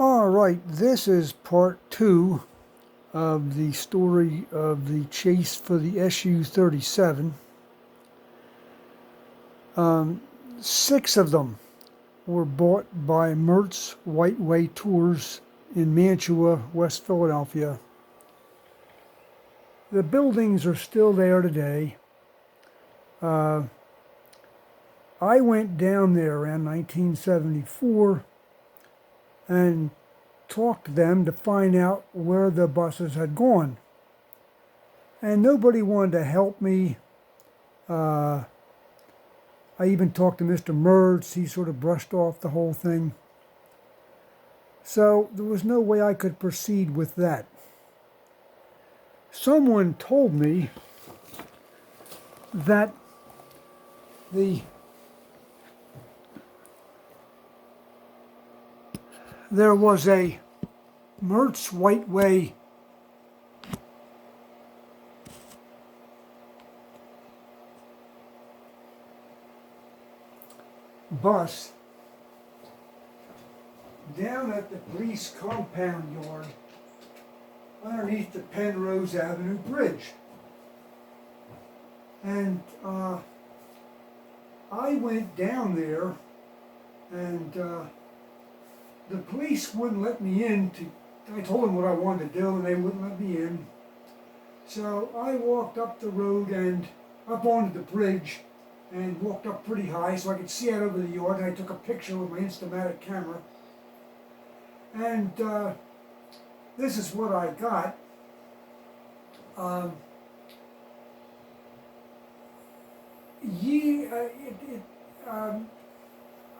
All right, this is part two of the story of the chase for the SU-37. Six of them were bought by Mertz White Way Tours in Mantua, West Philadelphia. The buildings are still there today. I went down there around 1974 and talked to them to find out where the buses had gone. And nobody wanted to help me. I even talked to Mr. Mertz. He sort of brushed off the whole thing. So there was no way I could proceed with that. Someone told me that there was a Mertz White Way bus down at the police compound yard underneath the Penrose Avenue Bridge. And I went down there, and the police wouldn't let me in. I told them what I wanted to do, and they wouldn't let me in. So I walked up the road and up onto the bridge and walked up pretty high so I could see out over the yard, and I took a picture with my Instamatic camera. And this is what I got.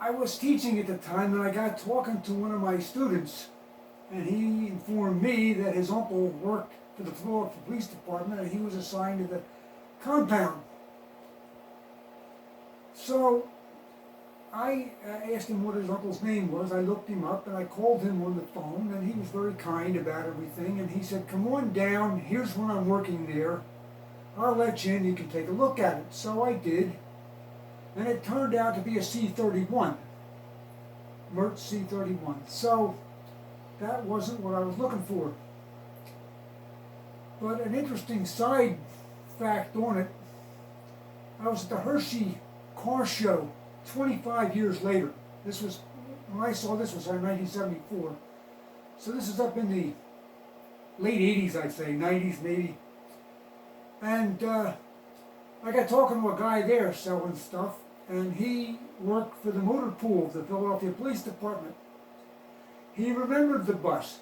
I was teaching at the time, and I got talking to one of my students, and he informed me that his uncle worked for the Philadelphia Police Department, and he was assigned to the compound. So I asked him what his uncle's name was. I looked him up, and I called him on the phone, and he was very kind about everything, and he said, "Come on down, here's when I'm working there. I'll let you in, you can take a look at it." So I did, and it turned out to be a C-31, Mertz C-31. So that wasn't what I was looking for. But an interesting side fact on it, I was at the Hershey car show 25 years later. This was, when I saw this was in 1974. So this is up in the late 80s, I'd say, 90s maybe. And I got talking to a guy there selling stuff, and he worked for the motor pool of the Philadelphia Police Department. He remembered the bus.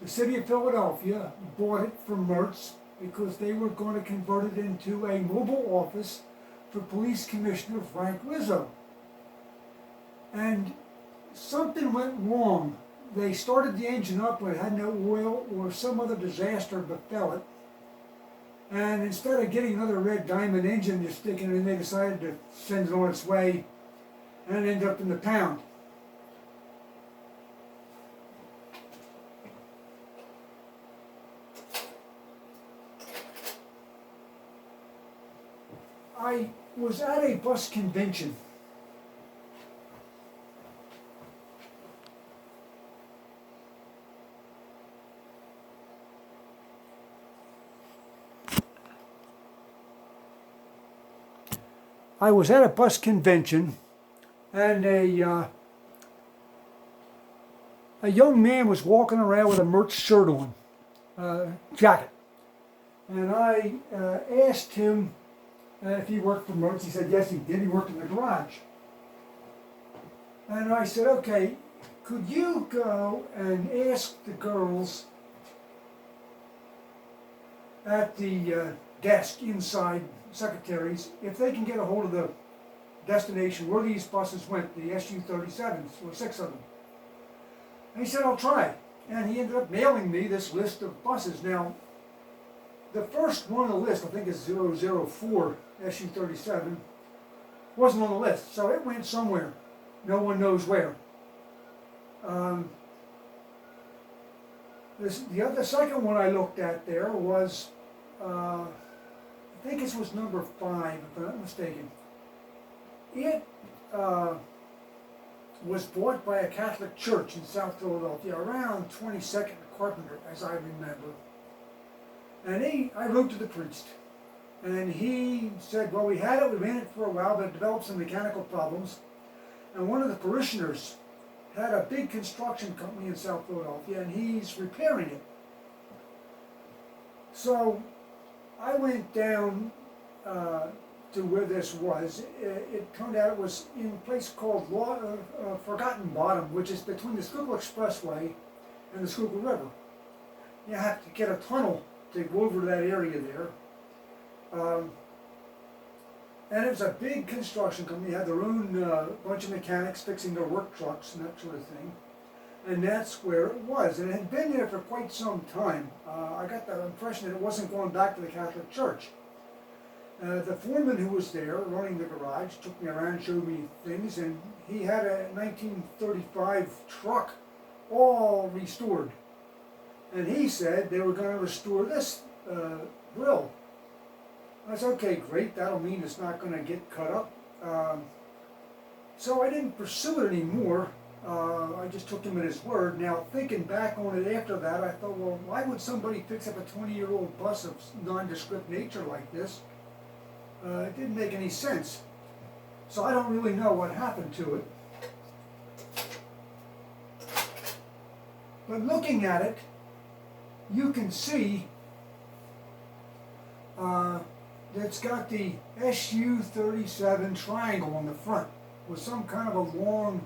The city of Philadelphia bought it from Mertz because they were going to convert it into a mobile office for Police Commissioner Frank Rizzo. And something went wrong. They started the engine up, but it had no oil, or some other disaster befell it. And instead of getting another red diamond engine just sticking it in, they decided to send it on its way, and it ended up in the pound. I was at a bus convention. And a young man was walking around with a Mertz shirt on, jacket. And I asked him if he worked for Mertz. He said yes, he did. He worked in the garage. And I said, "Okay, could you go and ask the girls at the desk inside, secretaries, if they can get a hold of the destination where these buses went, the SU-37s, or 6 of them?" And he said, "I'll try." And he ended up mailing me this list of buses. Now, the first one on the list, I think is 004 SU-37, wasn't on the list, so it went somewhere. No one knows where. The second one I looked at there was, I think this was number 5, if I'm not mistaken. It was bought by a Catholic church in South Philadelphia around 22nd and Carpenter, as I remember. And I wrote to the priest, and he said, well, we ran it for a while, but it developed some mechanical problems. And one of the parishioners had a big construction company in South Philadelphia, and he's repairing it. So I went down to where this was. It turned out it was in a place called Forgotten Bottom, which is between the Schuylkill Expressway and the Schuylkill River. You have to get a tunnel to go over to that area there. And it was a big construction company. They had their own bunch of mechanics fixing their work trucks and that sort of thing. And that's where it was. And it had been there for quite some time. I got the impression that it wasn't going back to the Catholic Church. The foreman who was there running the garage took me around, showed me things, and he had a 1935 truck all restored. And he said they were going to restore this Brill. I said, okay, great, that'll mean it's not going to get cut up. So I didn't pursue it anymore. I just took him at his word. Now, thinking back on it after that, I thought, well, why would somebody fix up a 20-year-old bus of nondescript nature like this? It didn't make any sense. So I don't really know what happened to it. But looking at it, you can see it's got the SU-37 triangle on the front with some kind of a long,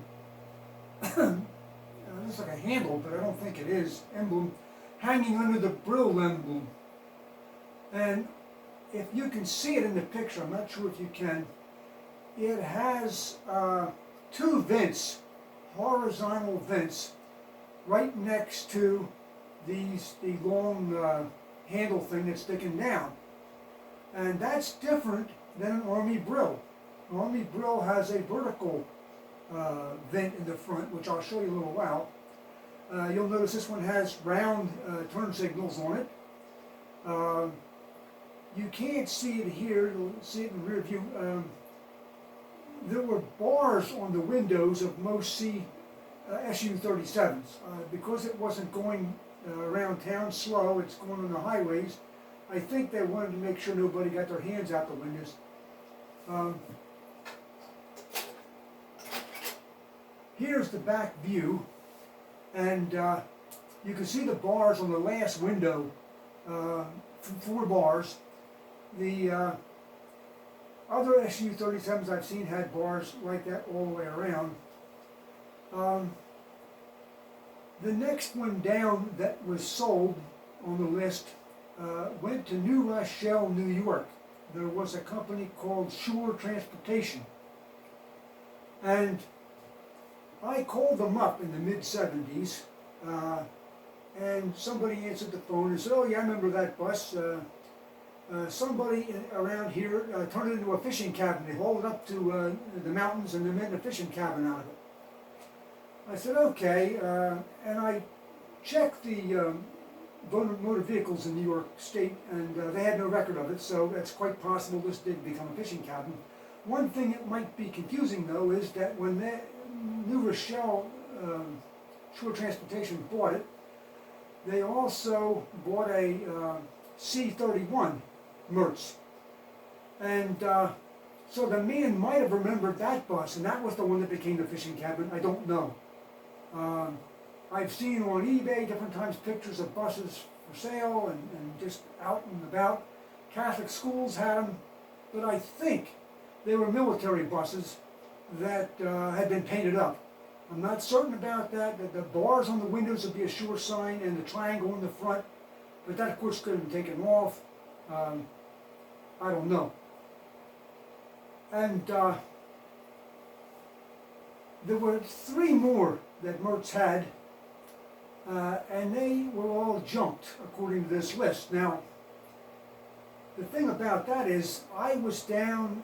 looks like a handle, but I don't think it is, emblem, hanging under the Brill emblem. And if you can see it in the picture, I'm not sure if you can, it has two vents, horizontal vents, right next to the long handle thing that's sticking down. And that's different than an Army Brill. An Army Brill has a vertical vent in the front, which I'll show you in a little while. You'll notice this one has round turn signals on it. You can't see it here, you'll see it in rear view. There were bars on the windows of most SU-37s. Because it wasn't going around town slow, it's going on the highways. I think they wanted to make sure nobody got their hands out the windows. Here's the back view, and you can see the bars on the last window, 4 bars. The other SU-37s I've seen had bars like that all the way around. The next one down that was sold on the list went to New Rochelle, New York. There was a company called Shore Transportation. And I called them up in the mid-70s, and somebody answered the phone and said, oh yeah, I remember that bus. Somebody around here turned it into a fishing cabin. They hauled it up to the mountains and they made a fishing cabin out of it. I said, okay, and I checked the motor vehicles in New York State, and they had no record of it, so it's quite possible this did become a fishing cabin. One thing that might be confusing, though, is that when New Rochelle Shore Transportation bought it, they also bought a C-31 Mertz. And so the man might have remembered that bus, and that was the one that became the fishing cabin. I don't know. I've seen on eBay different times pictures of buses for sale and just out and about. Catholic schools had them, but I think they were military buses that had been painted up. I'm not certain about that. The bars on the windows would be a Shore sign and the triangle in the front, but that of course could have been taken off. I don't know. And there were 3 more that Mertz had, and they were all junked according to this list. Now, the thing about that is, I was down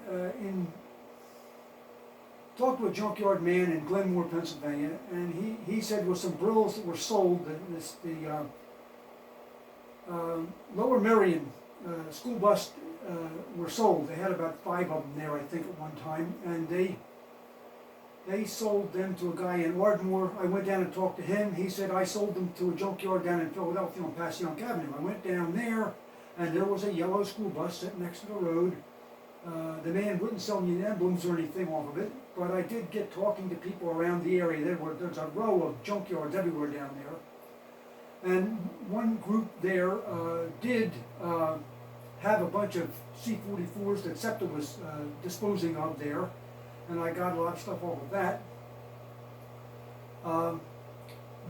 talked to a junkyard man in Glenmore, Pennsylvania, and he said there were some Brills that were sold. The Lower Merion school bus were sold. They had about 5 of them there, I think, at one time, and They sold them to a guy in Ardmore. I went down and talked to him. He said I sold them to a junkyard down in Philadelphia on Passyunk Avenue. I went down there, and there was a yellow school bus sitting next to the road. The man wouldn't sell me emblems or anything off of it, but I did get talking to people around the area. There's a row of junkyards everywhere down there. And one group there did have a bunch of C-44s that SEPTA was disposing of there, and I got a lot of stuff off of that.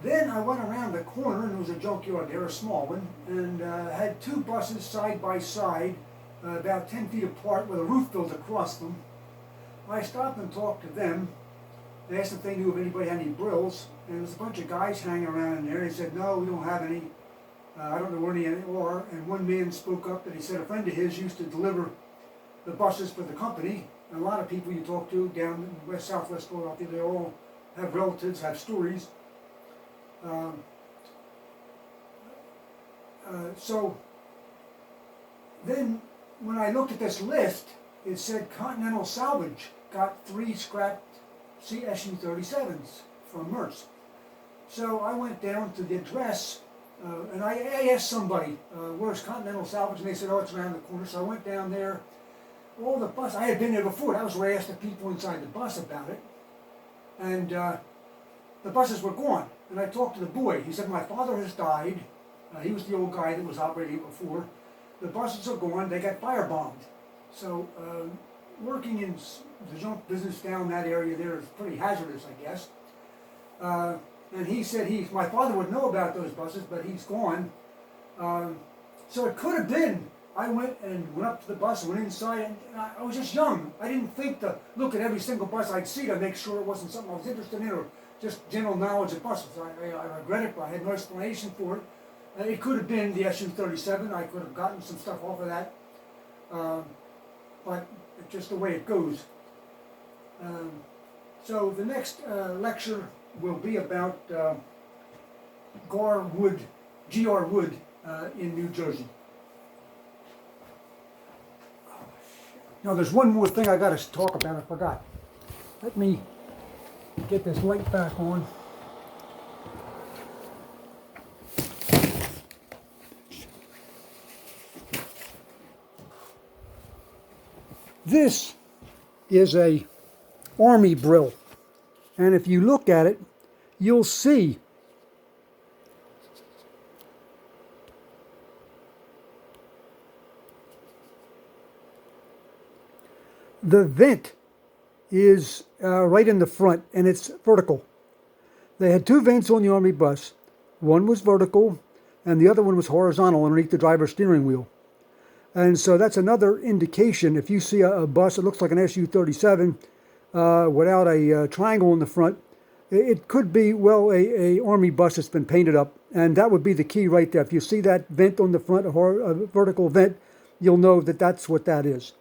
Then I went around the corner, and there was a junkyard there, a small one, and had two buses side by side, about 10 feet apart with a roof built across them. I stopped and talked to them. They asked if they knew if anybody had any Brills, and there was a bunch of guys hanging around in there. They said, no, we don't have any. I don't know where any are. And one man spoke up that he said a friend of his used to deliver the buses for the company. And a lot of people you talk to down in southwest Philadelphia, they all have relatives, have stories. So then when I looked at this list, it said Continental Salvage got 3 scrapped SU-37s from Mertz. So I went down to the address and I asked somebody, where's Continental Salvage? And they said, oh, it's around the corner. So I went down there. All the bus, I had been there before. That was where I asked the people inside the bus about it. And the buses were gone. And I talked to the boy. He said, my father has died. He was the old guy that was operating it before. The buses are gone. They got firebombed. So working in the junk business down that area there is pretty hazardous, I guess. And he said my father would know about those buses, but he's gone. So it could have been. I went up to the bus and went inside, and I was just young. I didn't think to look at every single bus I'd see to make sure it wasn't something I was interested in or just general knowledge of buses. I regret it, but I had no explanation for it. It could have been the SU-37. I could have gotten some stuff off of that. But it's just the way it goes. So the next lecture will be about G.R. Wood in New Jersey. Now there's one more thing I got to talk about. I forgot. Let me get this light back on. This is a Army Brill, and if you look at it, you'll see the vent is right in the front, and it's vertical. They had 2 vents on the Army bus. One was vertical, and the other one was horizontal underneath the driver's steering wheel. And so that's another indication. If you see a bus that looks like an SU-37 without a triangle in the front, it could be, well, a Army bus that's been painted up. And that would be the key right there. If you see that vent on the front, a vertical vent, you'll know that that's what that is.